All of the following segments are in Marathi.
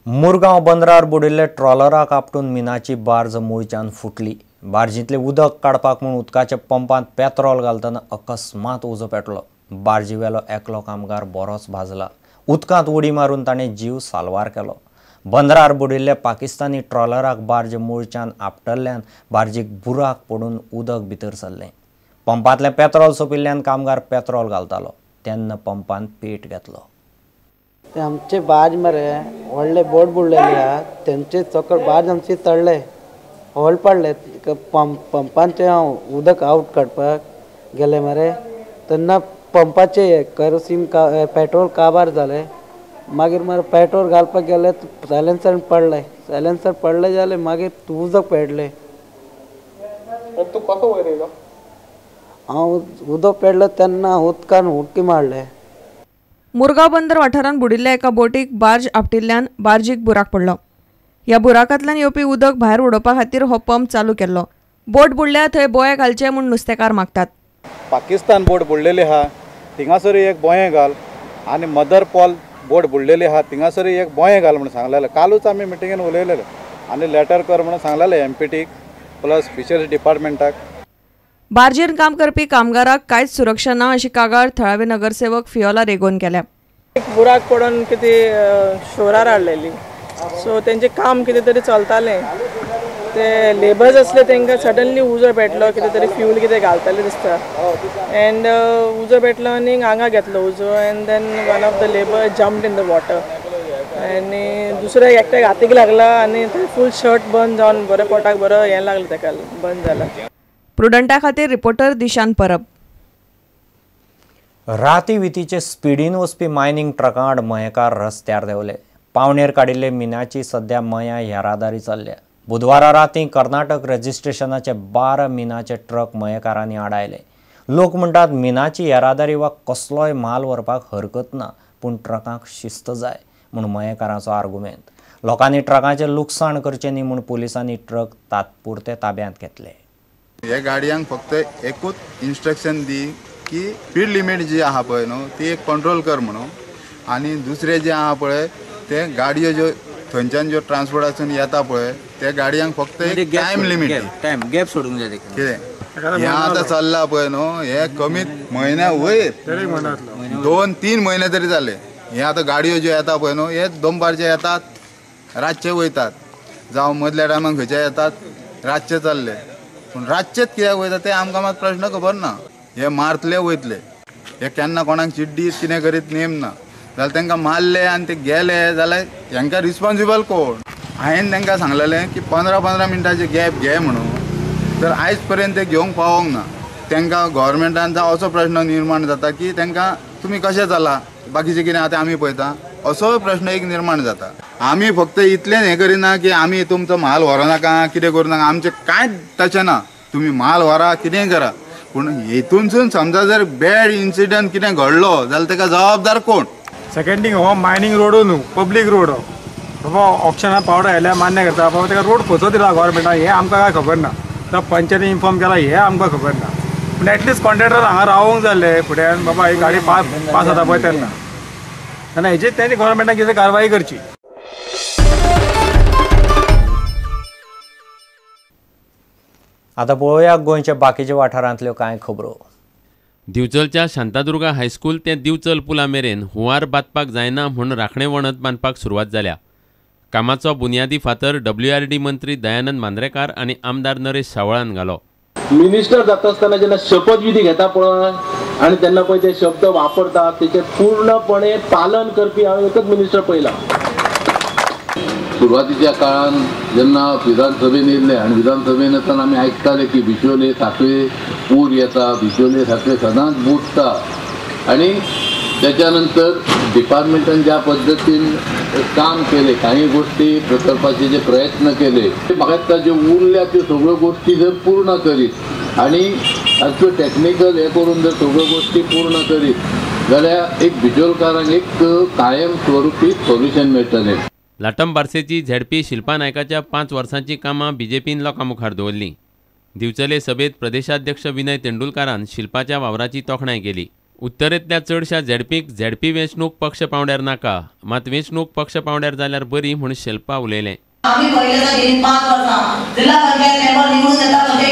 मुरगांव बंदरार बुडिल्ले ट्रॉलराक आपटून मिनाची बार्ज मुळच्यान फुटली। बार्जींतले उदक काडपाक म्हूण उदकाच्या पंपांत पेत्रोल घालतना अकस्मात उजो पेटलो। बार्जीवेलो एकलो कामगार बरोच भाजला। उदकांत उडी मारून ताणें जीव साल्वार केलो। बंदरार बुडिल्ले पाकिस्तानी ट्रॉलराक बार्ज मुळच्यान आपटल्ल्यान बार्जीक बुराक पडून उदक भितर सरलें। पंपांतलें पेत्रोल सोंपिल्ल्यान कामगार पेत्रोल घालतालो तेन्ना पंपान पेट घेतलो। आमचे बाज मरे व्हडले बोट बुडलेले आहा, तेंचे सकट बाज आमचे तळ्ळे होल पडले। पंपान ते हांव उदक आवट काडपाक गेले मरे तेन्ना पंपाचे केरोसीन पेट्रोल काबार जाले। मागीर मरे पेट्रोल घालपाक गेले सायलेन्सर पडले जाल्यार मागीर उदक पेटले। तूं कसो वयर येयलो? हांव उदक पेटलें तेन्ना उदकान उडकी मारले। मुरगांव बंदर वाठारांत बुडिल्ल्या एका बोटीक बार्ज आपटिल्ल्यान बार्जीक बुराक पडलो। ह्या बुराकांतल्यान येवपी उदक भायर उडोवपा खातीर हो पंप चालू केल्लो। बोट बुडल्या थंय बोये घालचे म्हूण नुस्तेकार मागतात। पाकिस्तान बोट बुडलेली आहा थिंगासर एक बोये घाल आनी मदर पॉल बोट बुडलेली आहा थिंगासर एक बोये घाल म्हणून सांगलेलें। कालूच आमी मिटिंगेन उलयलेले आनी लेटर कर म्हणून सांगलेलें एमपीटीक प्लस फिशरीज डिपार्टमेंटाक। बार्जीर काम करपी कामगाराक कांयच सुरक्षा ना अशी कागाळ थळावे नगरसेवक फियोला रेगोन केल्या। एक बुराक पडून कितें शोरार हाडलेली, सो तेंचें काम कितें तरी चलतालें। ते लेबर्स आसले तांकां सडनली उजो पेटलो, कितें तरी फ्यूल कितें घालताले दिसता एंड उजो पेटलो आनी हांगा घेतलो उजो and then one of the labour jumped in the water आनी दुसऱ्या एकट्याक हातीक लागला आनी फूल शर्ट बंद जावन बरें पोटाक बरो हें लागलें, ताका बंद जाला। प्रुडंटा खातीर रिपोर्टर दिशान परब। राती वितीचे स्पिडीन वचपी मायनिंग ट्रकांड मयेकार रस्त्यार देंवले। पावणेर काडिल्ले मिनाची सध्या मया येरादारी चल्ल्या। बुधवारा रातीं कर्नाटक रजिस्ट्रेशनाचे 12 मिनाचे ट्रक मयेकारांनी आडायले। लोक म्हणटात मिनाची येरादारी वा कसलोय माल व्हरपाक हरकत ना, पूण ट्रकांक शिस्त जाय म्हूण मयेकारांचो आर्गुमेंट। लोकांनी ट्रकांचें लुकसाण करचें न्ही म्हूण पुलिसांनी ट्रक तात्पुरते ताब्यांत घेतले। ह्या गाडयांक फक्त एकूच इन्स्ट्रक्शन दी की स्पीड लिमीट जी आहा पळय न्हू ती एक कंट्रोल कर म्हणून, आनी दुसरे जे आहा पळय ते गाडयो ज्यो थंयच्यान ज्यो ट्रान्सपोर्टासून येता पळय त्या गाडयांक फक्त एक टायम लिमीट गॅप सोडूंक जाय। कितें हें आतां चल्लां पळय न्हू हे कमीत म्हयन्या वयर 2-3 म्हयने तरी जाले। हे आतां गाडयो ज्यो येता पळय न्हू हे दनपारचे येतात रातचे वयतात, जावं मदल्या टायमाक खंयचे येतात रातचे चल्ले, पूण रातचेच कित्याक वयता ते आमकां मात प्रश्न खबर ना। हे मारतले वयतले, हे केन्ना कोणाक चिड्डीत कितें करीत नेम ना, जाल्यार तांकां मारले आनी ते गेले जाल्यार हांकां रिस्पॉन्सिबल कोण? हांवें तांकां सांगलेलें की 15-15 मिनटाचे गॅप घे म्हणून, तर आयज पर्यंत ते घेवंक पावोंक ना। तांकां गव्हर्मेंटांचा असो प्रश्न निर्माण जाता की तांकां तुमी कशें चला, बाकीचें कितें आतां आमी पळयता असो प्रश्न एक निर्माण जाता। आमी फक्त इतलें हें करिना की आमी तुमचो म्हाल व्हरो नाका कितें करूं नाका, आमचें कांयच तशें ना। तुमी म्हाल व्हरा कितेंय करा, पूण हेतूनसून समजा जर बॅड इन्सिडंट कितें घडलो जाल्यार ताका जबाबदार कोण? सेकंड थिंग हो मायनिंग रोड न्हू पब्लीक रोड हो बाबा ऑप्शनान पावडर आयल्यार मान्य करता बाबा ताका रोड खंयचो दिला गव्हर्मेंटान हें आमकां काय खबर ना, जावं पंचायतीन इन्फॉर्म केला हें आमकां खबर ना, पूण एटलिस्ट कॉन्ट्रॅक्टर हांगा रावूंक जाल्ले फुड्यान बाबा ही गाडी पास जाता पळय तेन्ना आनी हेजेर तेणी गव्हर्मेंटान कितें कारवाई करची। आतां पळोवया गोंयच्या बाकीच्या वाठारांतल्यो कांय खबरो। दिवचलच्या शांतादुर्गा हायस्कूल ते दिवचल पुला मेरेन हुंवार बांदपाक जायना म्हूण राखणे वणत बांदपाक सुरवात जाल्या। कामाचो बुनयादी फातर WRD मंत्री दयानंद मांद्रेकार आनी आमदार नरेश सावळान घालो। मिनिस्टर जाता आसतना जेन्ना शपथविधी घेता पळय आनी तेन्ना पळय ते शब्द वापरता तेचे पूर्णपणे पालन करपी हांवें एकच मिनिस्टर पळयला। सुरवातीच्या काळात जेन्ना विधानसभेन येयल्ले आनी विधानसभेन येतना आमी आयकताले की बिचोले साखळे पूर येता, बिचोले साखळे सदांच बुडटा आनी त्याच्यानंतर डिपार्टमेंटान ज्या पद्दतीन काम केले काही गोष्टी करपाचे जे प्रयत्न केले म्हाका दिसता ज्यो उरल्या त्यो सगळ्यो गोष्टी जर पूर्ण करीत आनी तांचो टॅक्निकल हे करून जर सगळ्यो गोष्टी पूर्ण करीत जाल्यार एक बिचोलकारांक एक कायम स्वरुपी सोल्युशन मेळटलें। लाटम बार्सेची झेडपी शिल्पा नायकाच्या 5 वर्सांची कामां BJPन लोकां मुखार दवरलीं। दिवचले सभेत प्रदेशाध्यक्ष विनय तेंडुलकारान शिल्पाच्या वावराची तोखणाय केली। उत्तरेंतल्या चडशा झेडपीक झेडपी वेंचणूक पक्ष पावंड्यार नाका, मात वेंचणूक पक्ष पावंड्यार जाल्यार बरी म्हूण शिल्पा उलयलें. आम्ही पहिल्याचा गेली 5 वर्सां जिल्हा पंचायत मेंबर निवडून येता म्हणजे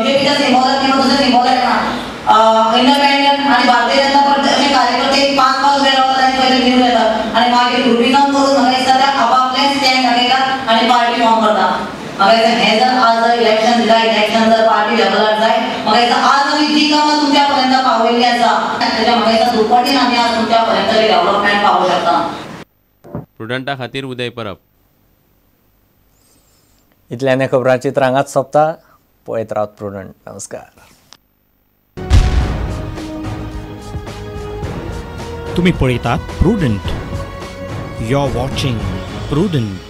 बीजेपीच्या सिंबॉलर किंवा दुसऱ्या सिंबॉलर येतात इंडिपेंडंट आणि भारतीय जनता पार्टीचे कार्यकर्ते 5-5 उभे राहतात आणि पहिले निवडून येतात आणि मागीर ध्रुवीकरण करून मागीर सध्या आपापले स्टँड दाखयतात आणि पार्टी फॉर्म करतात. मागीर हे जर आज जर इलेक्शन दिला इलेक्शन जर पार्टी लेवलार जाय मागीर आज आमी जी कामां तुमच्या पर्यंत पावयल्ली आसा त्याच्या मागीर दुप्पटीन आमी आज तुमच्या पर्यंत डेव्हलपमेंट पावोवंक शकता. प्रुडंटा खातीर उदय परब. इतल्यान खबरांची हांगाच सोंपता. पळयत रावत प्रुडंट. नमस्कार. तुम्ही पळयतात Prudent. You are watching prudent.